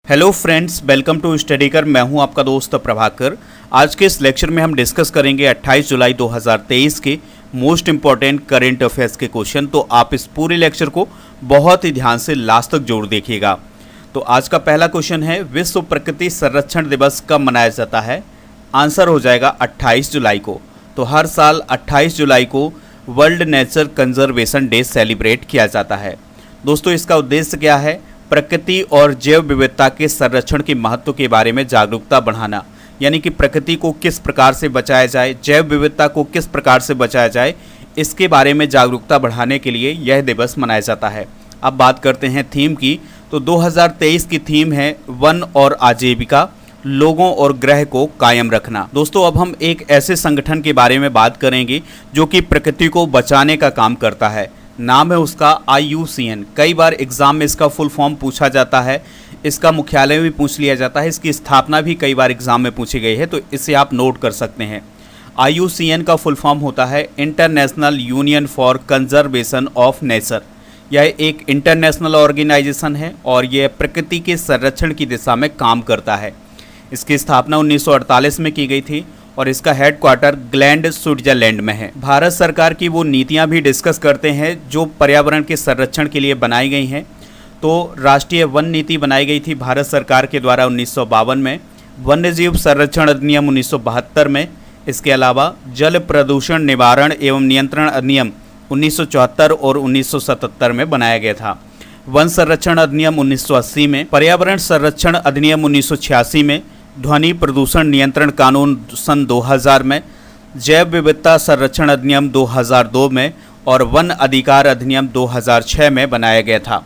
Hello friends, welcome to study कर। मैं हूं आपका दोस्त प्रभाकर। आज के इस लेक्चर में हम डिस्कस करेंगे 28 जुलाई 2023 के मोस्ट इंपॉर्टेंट करेंट अफेयर्स के क्वेश्चन। तो आप इस पूरे लेक्चर को बहुत ही ध्यान से लास्ट तक जरूर देखिएगा। तो आज का पहला क्वेश्चन है, विश्व प्रकृति संरक्षण दिवस कब मनाया जाता है? आंसर हो जाएगा 28 जुलाई को। तो हर साल 28 जुलाई को world nature conservation day celebrate किया जाता है। दोस्तों, इसका उद्देश्य क्या है? प्रकृति और जैव विविधता के संरक्षण के महत्व के बारे में जागरूकता बढ़ाना, यानी कि प्रकृति को किस प्रकार से बचाया जाए, जैव विविधता को किस प्रकार से बचाया जाए, इसके बारे में जागरूकता बढ़ाने के लिए यह दिवस मनाया जाता है। अब बात करते हैं थीम की। तो 2023 की थीम है वन और आजीविका, लोगों और ग्रह को कायम रखना। दोस्तों, अब हम एक ऐसे संगठन के बारे में बात करेंगे जो कि प्रकृति को बचाने का काम करता है। नाम है उसका IUCN। कई बार एग्जाम में इसका फुल फॉर्म पूछा जाता है, इसका मुख्यालय भी पूछ लिया जाता है, इसकी स्थापना भी कई बार एग्जाम में पूछी गई है, तो इसे आप नोट कर सकते हैं। IUCN का फुल फॉर्म होता है international union for conservation of nature. यह एक इंटरनेशनल ऑर्गेनाइजेशन है और यह प्रकृति के संरक्षण की दिशा में काम करता है। इसकी स्थापना 1948 में की गई थी और इसका हेडक्वार्टर ग्लैंड, स्विट्जरलैंड में है। भारत सरकार की वो नीतियां भी डिस्कस करते हैं जो पर्यावरण के संरक्षण के लिए बनाई गई हैं। तो राष्ट्रीय वन नीति बनाई गई थी भारत सरकार के द्वारा 1952 में, वन्यजीव संरक्षण अधिनियम 1972 में। इसके अलावा जल प्रदूषण निवारण एवं नियंत्रण अधिनियम 1974 और 1977 में बनाया गया था। वन संरक्षण अधिनियम 1980 में, पर्यावरण संरक्षण अधिनियम 1986 में, ध्वनि प्रदूषण नियंत्रण कानून सन 2000 में, जैव विविधता संरक्षण अधिनियम 2002 में और वन अधिकार अधिनियम 2006 में बनाया गया था।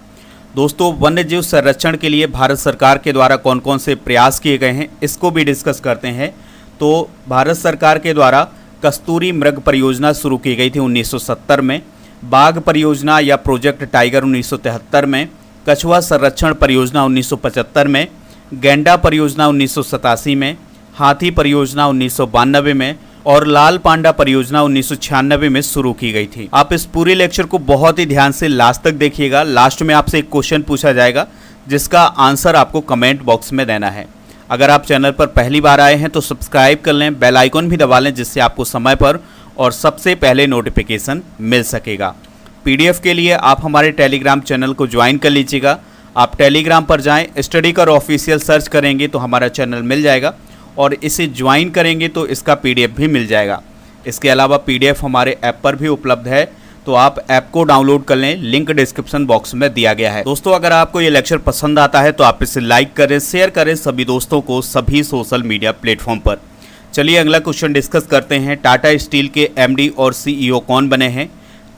दोस्तों, वन्यजीव संरक्षण के लिए भारत सरकार के द्वारा कौन कौन से प्रयास किए गए हैं, इसको भी डिस्कस करते हैं। तो भारत सरकार के द्वारा कस्तूरी मृग परियोजना शुरू की गई थी 1970 में, बाघ परियोजना या प्रोजेक्ट टाइगर 1973 में, कछुआ संरक्षण परियोजना 1975 में, गैंडा परियोजना 1987 में, हाथी परियोजना 1992 में और लाल पांडा परियोजना 1996 में शुरू की गई थी। आप इस पूरे लेक्चर को बहुत ही ध्यान से लास्ट तक देखिएगा। लास्ट में आपसे एक क्वेश्चन पूछा जाएगा जिसका आंसर आपको कमेंट बॉक्स में देना है। अगर आप चैनल पर पहली बार आए हैं तो सब्सक्राइब कर लें, बेल आइकन भी दबा लें, जिससे आपको समय पर और सबसे पहले नोटिफिकेशन मिल सकेगा। PDF के लिए आप हमारे टेलीग्राम चैनल को ज्वाइन कर लीजिएगा। आप टेलीग्राम पर जाएं, स्टडी कर ऑफिशियल सर्च करेंगे तो हमारा चैनल मिल जाएगा और इसे ज्वाइन करेंगे तो इसका PDF भी मिल जाएगा। इसके अलावा PDF हमारे ऐप पर भी उपलब्ध है, तो आप ऐप को डाउनलोड कर लें, लिंक डिस्क्रिप्शन बॉक्स में दिया गया है। दोस्तों, अगर आपको ये लेक्चर पसंद आता है तो आप इसे लाइक करें, शेयर करें सभी दोस्तों को सभी सोशल मीडिया प्लेटफॉर्म पर। चलिए अगला क्वेश्चन डिस्कस करते हैं। टाटा स्टील के MD और CEO कौन बने हैं?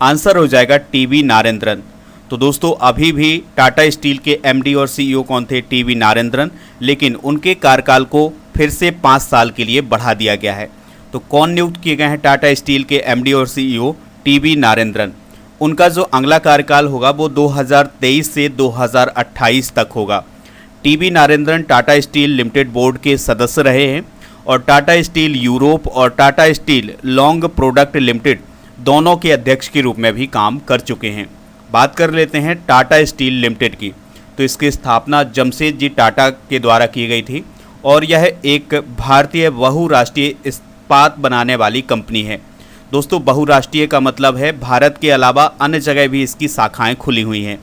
आंसर हो जाएगा TV नारेंद्रन। तो दोस्तों, अभी भी टाटा स्टील के MD और CEO कौन थे? TV नारेंद्रन। लेकिन उनके कार्यकाल को फिर से 5 साल के लिए बढ़ा दिया गया है। तो कौन नियुक्त किए गए हैं टाटा स्टील के MD और CEO? TV नारेंद्रन। उनका जो अगला कार्यकाल होगा वो 2023 से 2028 तक होगा। TV Narendran Tata Steel Limited board के सदस्य रहे हैं और टाटा स्टील यूरोप और Tata Steel long product limited दोनों के अध्यक्ष के रूप में भी काम कर चुके हैं। बात कर लेते हैं टाटा स्टील लिमिटेड की। तो इसकी स्थापना जमशेदजी टाटा के द्वारा की गई थी और यह एक भारतीय बहुराष्ट्रीय इस्पात बनाने वाली कंपनी है। दोस्तों, बहुराष्ट्रीय का मतलब है भारत के अलावा अन्य जगह भी इसकी शाखाएं खुली हुई हैं।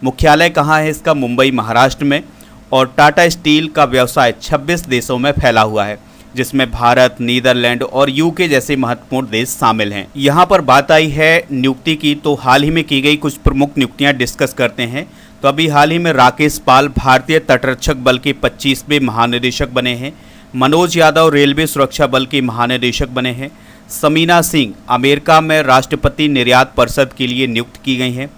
मुख्यालय कहाँ है इसका? मुंबई, महाराष्ट्र में। और टाटा स्टील का व्यवसाय 26 देशों में फैला हुआ है, जिसमें भारत, नीदरलैंड और UK जैसे महत्वपूर्ण देश शामिल हैं। यहाँ पर बात आई है नियुक्ति की, तो हाल ही में की गई कुछ प्रमुख नियुक्तियाँ डिस्कस करते हैं। तो अभी हाल ही में राकेश पाल भारतीय तटरक्षक बल के 25वें महानिदेशक बने हैं। मनोज यादव रेलवे सुरक्षा बल के महानिदेशक बने हैं। समीना सिंह अमेरिका में राष्ट्रपति निर्यात परिषद के लिए नियुक्त की गई हैं।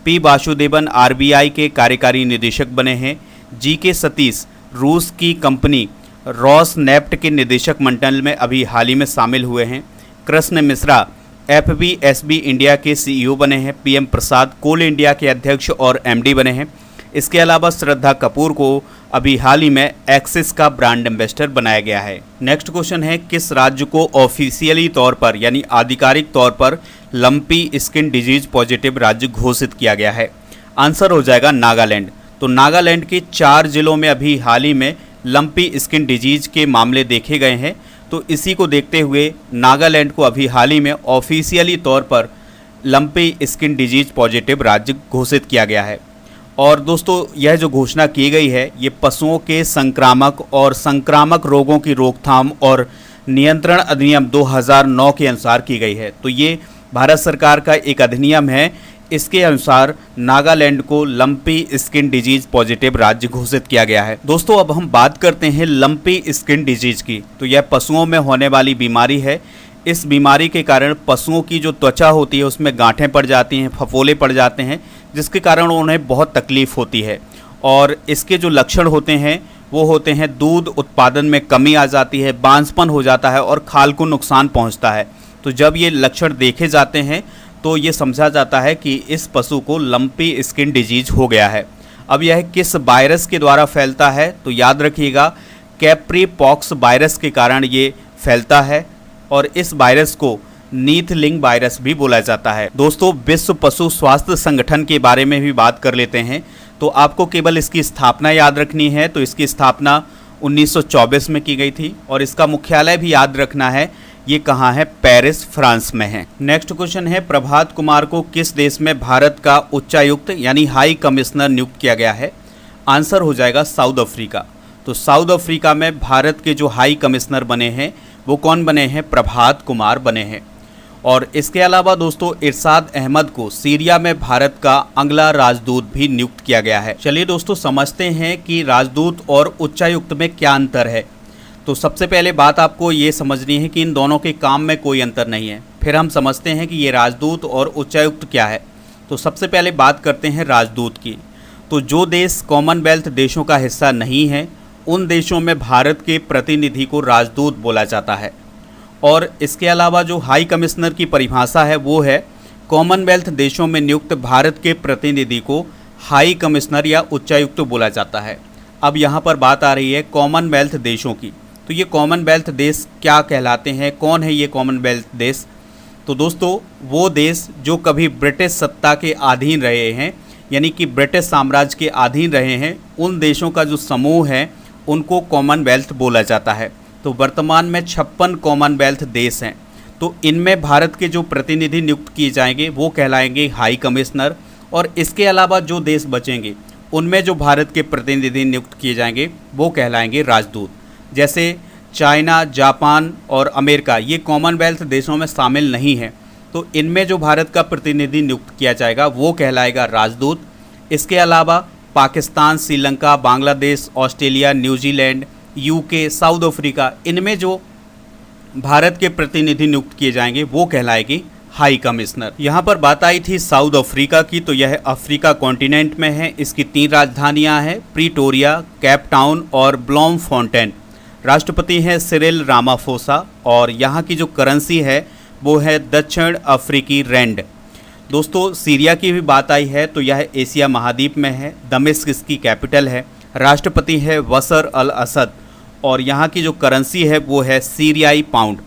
P वासुदेवन RBI के कार्यकारी निदेशक बने हैं। GK सतीश रूस की कंपनी रॉसनेफ्ट के निदेशक मंडल में अभी हाल ही में शामिल हुए हैं। कृष्ण मिश्रा FBSB इंडिया के CEO बने हैं। PM प्रसाद कोल इंडिया के अध्यक्ष और MD बने हैं। इसके अलावा श्रद्धा कपूर को अभी हाल ही में एक्सिस का ब्रांड एम्बेसडर बनाया गया है। नेक्स्ट क्वेश्चन है, किस राज्य को ऑफिशियली तौर पर यानी आधिकारिक तौर पर लंपी स्किन डिजीज पॉजिटिव राज्य घोषित किया गया है? आंसर हो जाएगा नागालैंड। तो तो नागालैंड के 4 जिलों में अभी हाल ही में लंपी स्किन डिजीज के मामले देखे गए हैं। तो इसी को देखते हुए नागालैंड को अभी हाल ही में ऑफिशियली तौर पर लंपी स्किन डिजीज पॉजिटिव राज्य घोषित किया गया है। और दोस्तों यह जो घोषणा की गई है ये पशुओं के संक्रामक रोगों की रोकथाम और नियंत्रण अधिनियम 2009 के अनुसार की गई है। तो ये भारत सरकार का एक अधिनियम है, इसके अनुसार नागालैंड को लंपी स्किन डिजीज पॉजिटिव राज्य घोषित किया गया है। दोस्तों अब हम बात करते हैं लंपी स्किन डिजीज की। तो यह पशुओं में होने वाली बीमारी है। इस बीमारी के कारण पशुओं की जो त्वचा होती है उसमें गांठें पड़ जाती हैं, फफोले पड़ जाते हैं, जिसके कारण उन्हें बहुत तकलीफ होती है। और इसके जो लक्षण होते हैं वो होते हैं दूध उत्पादन में कमी आ जाती है, बांझपन हो जाता है और खाल को नुकसान पहुंचता है। तो जब ये लक्षण देखे जाते हैं तो ये समझा जाता है कि इस पशु को लंपी स्किन डिजीज हो गया है। अब यह किस वायरस के द्वारा फैलता है तो याद रखिएगा कैप्री पॉक्स वायरस के कारण ये फैलता है और इस वायरस को नीथलिंग वायरस भी बोला जाता है। दोस्तों विश्व पशु स्वास्थ्य संगठन के बारे में भी बात कर लेते हैं। तो आपको केवल इसकी स्थापना याद रखनी है। तो इसकी स्थापना 1924 में की गई थी और इसका मुख्यालय भी याद रखना है, ये कहाँ है, पेरिस फ्रांस में है। नेक्स्ट क्वेश्चन है प्रभात कुमार को किस देश में भारत का उच्चायुक्त यानी हाई कमिश्नर नियुक्त किया गया है। आंसर हो जाएगा साउथ अफ्रीका। तो साउथ अफ्रीका में भारत के जो हाई कमिश्नर बने हैं वो कौन बने हैं, प्रभात कुमार बने हैं। और इसके अलावा दोस्तों इरशाद अहमद को सीरिया में भारत का अगला राजदूत भी नियुक्त किया गया है। चलिए दोस्तों समझते हैं कि राजदूत और उच्चायुक्त में क्या अंतर है। तो सबसे पहले बात आपको ये समझनी है कि इन दोनों के काम में कोई अंतर नहीं है। फिर हम समझते हैं कि ये राजदूत और उच्चायुक्त क्या है। तो सबसे पहले बात करते हैं राजदूत की। तो जो देश कॉमनवेल्थ देशों का हिस्सा नहीं है उन देशों में भारत के प्रतिनिधि को राजदूत बोला जाता है। और इसके अलावा जो हाई कमिश्नर की परिभाषा है वो है कॉमनवेल्थ देशों में नियुक्त भारत के प्रतिनिधि को हाई कमिश्नर या उच्चायुक्त बोला जाता है। अब यहाँ पर बात आ रही है कॉमनवेल्थ देशों की। तो ये कॉमनवेल्थ देश क्या कहलाते हैं, कौन है ये कॉमनवेल्थ देश। तो दोस्तों वो देश जो कभी ब्रिटिश सत्ता के अधीन रहे हैं यानी कि ब्रिटिश साम्राज्य के अधीन रहे हैं, उन देशों का जो समूह है उनको कॉमनवेल्थ बोला जाता है। तो वर्तमान में 56 कॉमनवेल्थ देश हैं। तो इनमें भारत के जो प्रतिनिधि नियुक्त किए जाएंगे वो कहलाएंगे हाई कमिश्नर। और इसके अलावा जो देश बचेंगे उनमें जो भारत के प्रतिनिधि नियुक्त किए जाएंगे वो कहलाएंगे राजदूत। जैसे चाइना, जापान और अमेरिका ये कॉमनवेल्थ देशों में शामिल नहीं है। तो इनमें जो भारत का प्रतिनिधि नियुक्त किया जाएगा वो कहलाएगा राजदूत। इसके अलावा Pakistan, Sri Lanka, Bangladesh, Australia, New Zealand, UK, south Africa, इनमें जो भारत के प्रतिनिधि नियुक्त किए जाएंगे वो कहलाएगी हाई कमिश्नर। यहाँ पर बात आई थी साउथ अफ्रीका की। तो यह अफ्रीका कॉन्टिनेंट में है। इसकी 3 राजधानियाँ हैं, प्रीटोरिया, केप टाउन और ब्लॉमफॉन्टेन। राष्ट्रपति हैं सिरिल रामाफोसा और यहाँ की जो करेंसी है वो है दक्षिण अफ्रीकी रैंड। दोस्तों सीरिया की भी बात आई है। तो यह एशिया महाद्वीप में है, दमिश्क इसकी कैपिटल है, राष्ट्रपति है बशर अल असद और यहाँ की जो करेंसी है वो है सीरियाई पाउंड।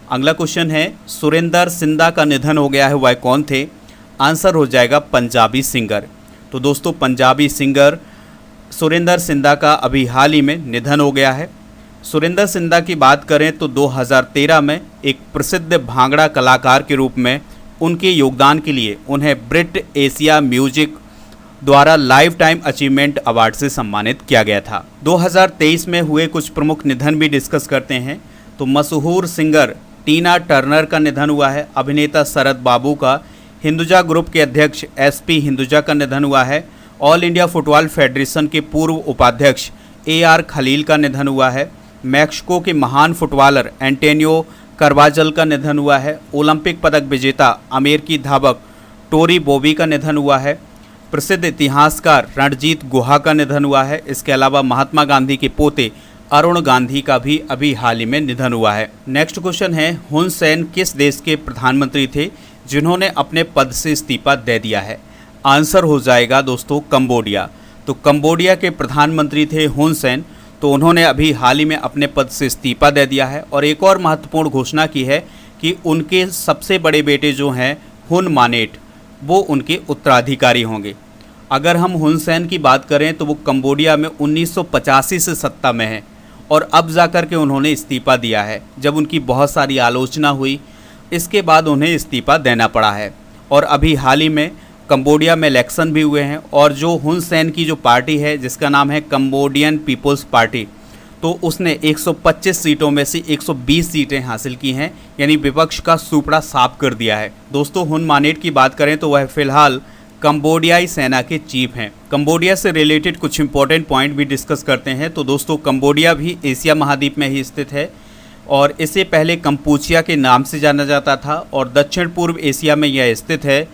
अगला क्वेश्चन है सुरेंद्र सिंधा का निधन हो गया है, वह कौन थे। आंसर हो जाएगा पंजाबी सिंगर। तो दोस्तों पंजाबी सिंगर सुरेंद्र सिंधा का अभी हाल ही में निधन हो गया है। सुरेंद्र सिंधा की बात करें तो 2013 में एक प्रसिद्ध भांगड़ा कलाकार के रूप में उनके योगदान के लिए उन्हें ब्रिट एशिया म्यूजिक द्वारा लाइफ टाइम अचीवमेंट अवार्ड से सम्मानित किया गया था। 2023 में हुए कुछ प्रमुख निधन भी डिस्कस करते हैं। तो मशहूर सिंगर टीना टर्नर का निधन हुआ है। अभिनेता शरद बाबू का, हिंदुजा ग्रुप के अध्यक्ष एसपी हिंदुजा का निधन हुआ है। ऑल इंडिया फुटबॉल फेडरेशन के पूर्व उपाध्यक्ष AR खलील का निधन हुआ है। मैक्सिको के महान फुटबॉलर एंटोनियो करवाजल का निधन हुआ है। ओलंपिक पदक विजेता अमेरिकी धावक टोरी बॉबी का निधन हुआ है। प्रसिद्ध इतिहासकार रणजीत गुहा का निधन हुआ है। इसके अलावा महात्मा गांधी के पोते अरुण गांधी का भी अभी हाल ही में निधन हुआ है। नेक्स्ट क्वेश्चन है हुन सेन किस देश के प्रधानमंत्री थे जिन्होंने अपने पद से इस्तीफा दे दिया है। आंसर हो जाएगा दोस्तों कंबोडिया। तो कंबोडिया के प्रधानमंत्री थे हुन सेन। तो उन्होंने अभी हाल ही में अपने पद से इस्तीफा दे दिया है और एक और महत्वपूर्ण घोषणा की है कि उनके सबसे बड़े बेटे जो हैं हुन मानेट वो उनके उत्तराधिकारी होंगे। अगर हम हुन सेन की बात करें तो वो कंबोडिया में 1985 से सत्ता में है और अब जाकर के उन्होंने इस्तीफ़ा दिया है। जब उनकी बहुत सारी आलोचना हुई, इसके बाद उन्हें इस्तीफ़ा देना पड़ा है। और अभी हाल ही में कंबोडिया में इलेक्शन भी हुए हैं और जो हुन सेन की जो पार्टी है जिसका नाम है कंबोडियन पीपल्स पार्टी, तो उसने 125 सीटों में से 120 सीटें हासिल की हैं, यानी विपक्ष का सुपड़ा साफ कर दिया है। दोस्तों, हुन मानेट की बात करें तो वह फिलहाल कंबोडियाई सेना के चीफ हैं। कंबोडिया से रिलेटेड कुछ इंपॉर्टेंट पॉइंट भी डिस्कस करते हैं। तो दोस्तों, कंबोडिया भी एशिया महाद्वीप में ही स्थित है और इसे पहले कंपूचिया के नाम से जाना जाता था और दक्षिण पूर्व एशिया में यह स्थित है।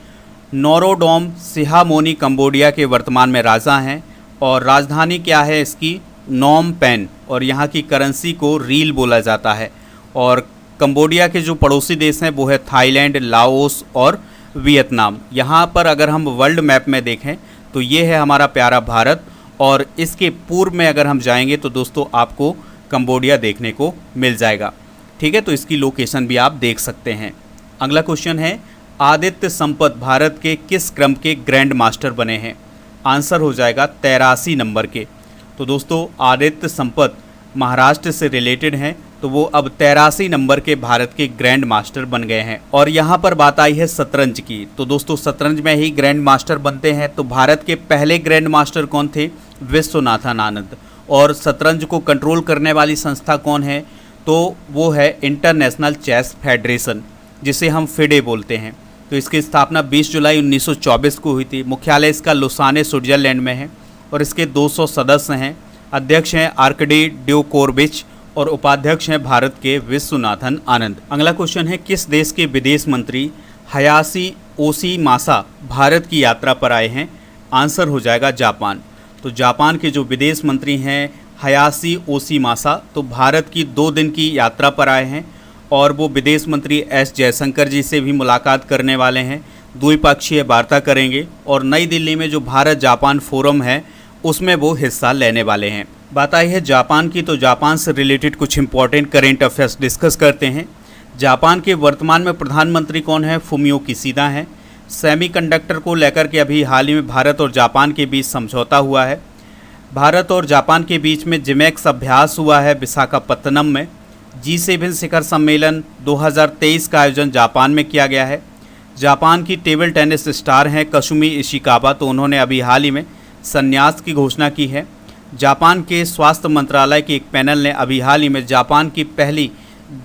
नोरोडोम सिहामोनी कंबोडिया के वर्तमान में राजा हैं और राजधानी क्या है इसकी, नोम पेन, और यहाँ की करेंसी को रील बोला जाता है। और कंबोडिया के जो पड़ोसी देश हैं वो है थाईलैंड, लाओस और वियतनाम। यहाँ पर अगर हम वर्ल्ड मैप में देखें तो ये है हमारा प्यारा भारत और इसके पूर्व में अगर हम जाएंगे तो दोस्तों आपको कंबोडिया देखने को मिल जाएगा। ठीक है, तो इसकी लोकेशन भी आप देख सकते हैं। अगला क्वेश्चन है, आदित्य संपत भारत के किस क्रम के ग्रैंड मास्टर बने हैं? आंसर हो जाएगा 83 नंबर के। तो दोस्तों, आदित्य संपत महाराष्ट्र से रिलेटेड हैं, तो वो अब 83 नंबर के भारत के ग्रैंड मास्टर बन गए हैं। और यहाँ पर बात आई है शतरंज की, तो दोस्तों शतरंज में ही ग्रैंड मास्टर बनते हैं। तो भारत के पहले ग्रैंड मास्टर कौन थे? विश्वनाथन आनंद। और शतरंज को कंट्रोल करने वाली संस्था कौन है? तो वो है इंटरनेशनल चेस फेडरेशन, जिसे हम फिडे बोलते हैं। तो इसकी स्थापना 20 जुलाई 1924 को हुई थी। मुख्यालय इसका लुसाने स्विट्जरलैंड में है और इसके 200 सदस्य हैं। अध्यक्ष हैं आर्कडी ड्यूकोर्बिच और उपाध्यक्ष हैं भारत के विश्वनाथन आनंद। अगला क्वेश्चन है, किस देश के विदेश मंत्री हयाशी ओशीमासा भारत की यात्रा पर आए हैं? आंसर हो जाएगा जापान। तो जापान के जो विदेश मंत्री हैं हयाशी ओशीमासा, तो भारत की 2 दिन की यात्रा पर आए हैं और वो विदेश मंत्री एस जयशंकर जी से भी मुलाकात करने वाले हैं। द्विपक्षीय वार्ता करेंगे और नई दिल्ली में जो भारत जापान फोरम है उसमें वो हिस्सा लेने वाले हैं। बात आई है जापान की, तो जापान से रिलेटेड कुछ इंपॉर्टेंट करेंट अफेयर्स डिस्कस करते हैं। जापान के वर्तमान में प्रधानमंत्री कौन है? फुमियो किशिदा हैं। सेमीकंडक्टर को लेकर के अभी हाल ही में भारत और जापान के बीच समझौता हुआ है। भारत और जापान के बीच में जिमेक्स अभ्यास हुआ है विशाखापत्तनम में। G7 शिखर सम्मेलन 2023 का आयोजन जापान में किया गया है। जापान की टेबल टेनिस स्टार हैं कसुमी इशिकावा, तो उन्होंने अभी हाल ही में संन्यास की घोषणा की है। जापान के स्वास्थ्य मंत्रालय के एक पैनल ने अभी हाल ही में जापान की पहली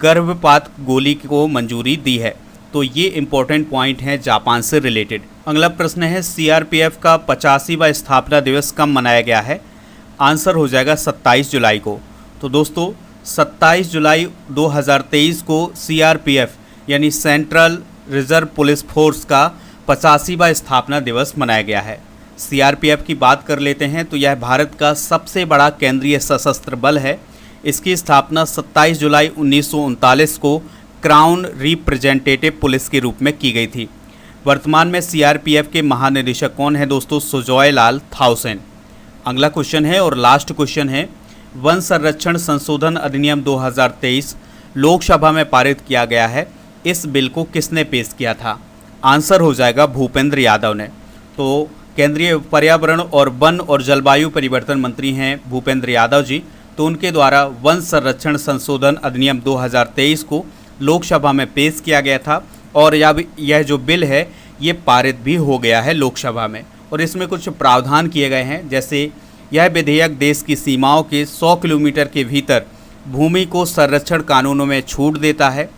गर्भपात गोली को मंजूरी दी है। तो ये इंपॉर्टेंट पॉइंट हैं जापान से रिलेटेड। अगला प्रश्न है, CRPF का 85वां स्थापना दिवस कब मनाया गया है? आंसर हो जाएगा 27 जुलाई को। तो दोस्तों 27 जुलाई 2023 को CRPF यानी सेंट्रल रिजर्व पुलिस फोर्स का 85वां स्थापना दिवस मनाया गया है। CRPF की बात कर लेते हैं तो यह भारत का सबसे बड़ा केंद्रीय सशस्त्र बल है। इसकी स्थापना 27 जुलाई 1939 को क्राउन रिप्रेजेंटेटिव पुलिस के रूप में की गई थी। वर्तमान में CRPF के महानिदेशक कौन है दोस्तों? सुजॉय लाल थाउसेन। अगला क्वेश्चन है और लास्ट क्वेश्चन है, वन संरक्षण संशोधन अधिनियम 2023 लोकसभा में पारित किया गया है। इस बिल को किसने पेश किया था? आंसर हो जाएगा भूपेंद्र यादव ने। तो केंद्रीय पर्यावरण और वन और जलवायु परिवर्तन मंत्री हैं भूपेंद्र यादव जी, तो उनके द्वारा वन संरक्षण संशोधन अधिनियम 2023 को लोकसभा में पेश किया गया था और यह जो बिल है ये पारित भी हो गया है लोकसभा में। और इसमें कुछ प्रावधान किए गए हैं, जैसे यह विधेयक देश की सीमाओं के 100 किलोमीटर के भीतर भूमि को संरक्षण कानूनों में छूट देता है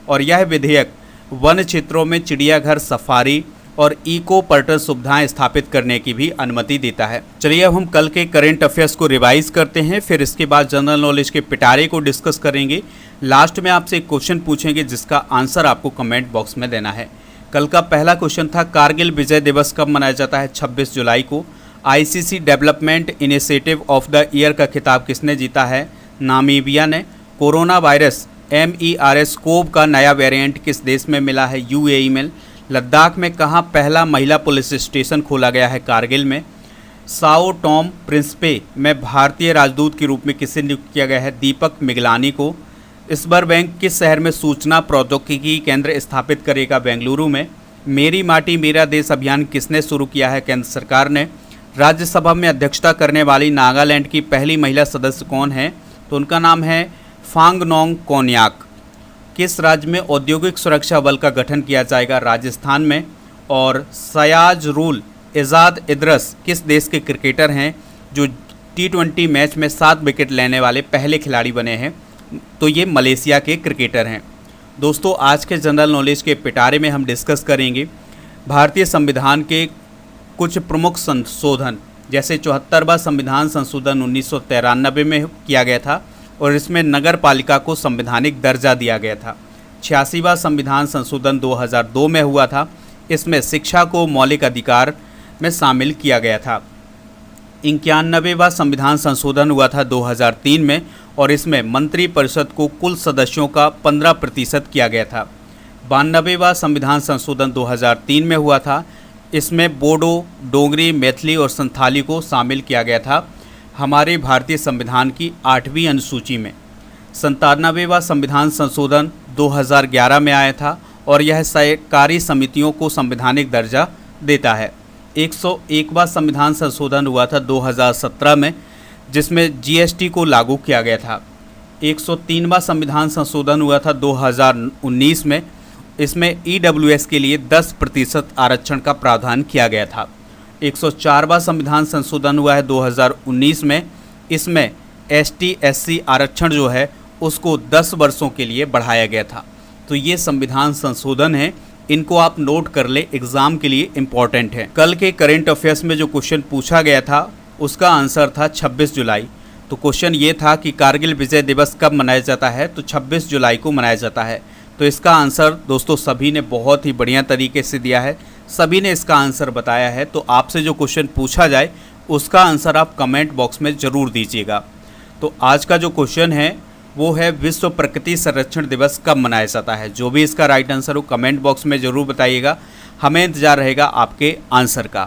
और यह विधेयक वन क्षेत्रों में चिड़ियाघर, सफारी और इको पर्यटन सुविधाएं स्थापित करने की भी अनुमति देता है। चलिए अब हम कल के करेंट अफेयर्स को रिवाइज करते हैं, फिर इसके बाद जनरल नॉलेज के पिटारे को डिस्कस करेंगे। लास्ट में आपसे एक क्वेश्चन पूछेंगे जिसका आंसर आपको कमेंट बॉक्स में देना है। कल का पहला क्वेश्चन था, कारगिल विजय दिवस कब मनाया जाता है? 26 जुलाई को। ICC development initiative of the year का खिताब किसने जीता है? नामीबिया ने। कोरोना वायरस MERS-CoV का नया वेरिएंट किस देश में मिला है? UAE में। लद्दाख में कहाँ पहला महिला पुलिस स्टेशन खोला गया है? कारगिल में। साओ टॉम प्रिंसिपे में भारतीय राजदूत के रूप में किसे नियुक्त किया गया है? दीपक मिगलानी को। स्बर बैंक किस शहर में सूचना प्रौद्योगिकी केंद्र स्थापित करेगा? बेंगलुरु में। मेरी माटी मेरा देश अभियान किसने शुरू किया है? केंद्र सरकार ने। राज्यसभा में अध्यक्षता करने वाली नागालैंड की पहली महिला सदस्य कौन है? तो उनका नाम है फांगनोंग कोन्याक। किस राज्य में औद्योगिक सुरक्षा बल का गठन किया जाएगा? राजस्थान में। और सयाजरुल एजाद इदरस किस देश के क्रिकेटर हैं जो T20 मैच में 7 विकेट लेने वाले पहले खिलाड़ी बने हैं? तो ये मलेशिया के क्रिकेटर हैं। दोस्तों, आज के जनरल नॉलेज के पिटारे में हम डिस्कस करेंगे भारतीय संविधान के कुछ प्रमुख संशोधन, जैसे 74वां संविधान संशोधन 1993 में किया गया था और इसमें नगर पालिका को संवैधानिक दर्जा दिया गया था। 86वां संविधान संशोधन 2002 में हुआ था, इसमें शिक्षा को मौलिक अधिकार में शामिल किया गया था। 91वां संविधान संशोधन हुआ था 2003 में और इसमें मंत्रिपरिषद को कुल सदस्यों का 15% किया गया था। 92वां संविधान संशोधन 2003 में हुआ था, इसमें बोडो, डोगरी, मैथिली और संथाली को शामिल किया गया था हमारे भारतीय संविधान की 8वीं अनुसूची में। 97वां संविधान संशोधन 2011 में आया था और यह सहकारी समितियों को संवैधानिक दर्जा देता है। 101वां संविधान संशोधन हुआ था 2017 में, जिसमें GST को लागू किया गया था। 103वां संविधान संशोधन हुआ था 2019 में, इसमें EWS के लिए 10% आरक्षण का प्रावधान किया गया था। 104वां संविधान संशोधन हुआ है 2019 में, इसमें ST/SC आरक्षण जो है उसको 10 वर्षों के लिए बढ़ाया गया था। तो ये संविधान संशोधन है, इनको आप नोट कर ले, एग्जाम के लिए इम्पॉर्टेंट है। कल के करंट अफेयर्स में जो क्वेश्चन पूछा गया था उसका आंसर था 26 जुलाई। तो क्वेश्चन ये था कि कारगिल विजय दिवस कब मनाया जाता है? तो 26 जुलाई को मनाया जाता है। तो इसका आंसर दोस्तों सभी ने बहुत ही बढ़िया तरीके से दिया है, सभी ने इसका आंसर बताया है। तो आपसे जो क्वेश्चन पूछा जाए उसका आंसर आप कमेंट बॉक्स में ज़रूर दीजिएगा। तो आज का जो क्वेश्चन है वो है विश्व प्रकृति संरक्षण दिवस कब मनाया जाता है? जो भी इसका राइट आंसर हो कमेंट बॉक्स में ज़रूर बताइएगा, हमें इंतज़ार रहेगा आपके आंसर का।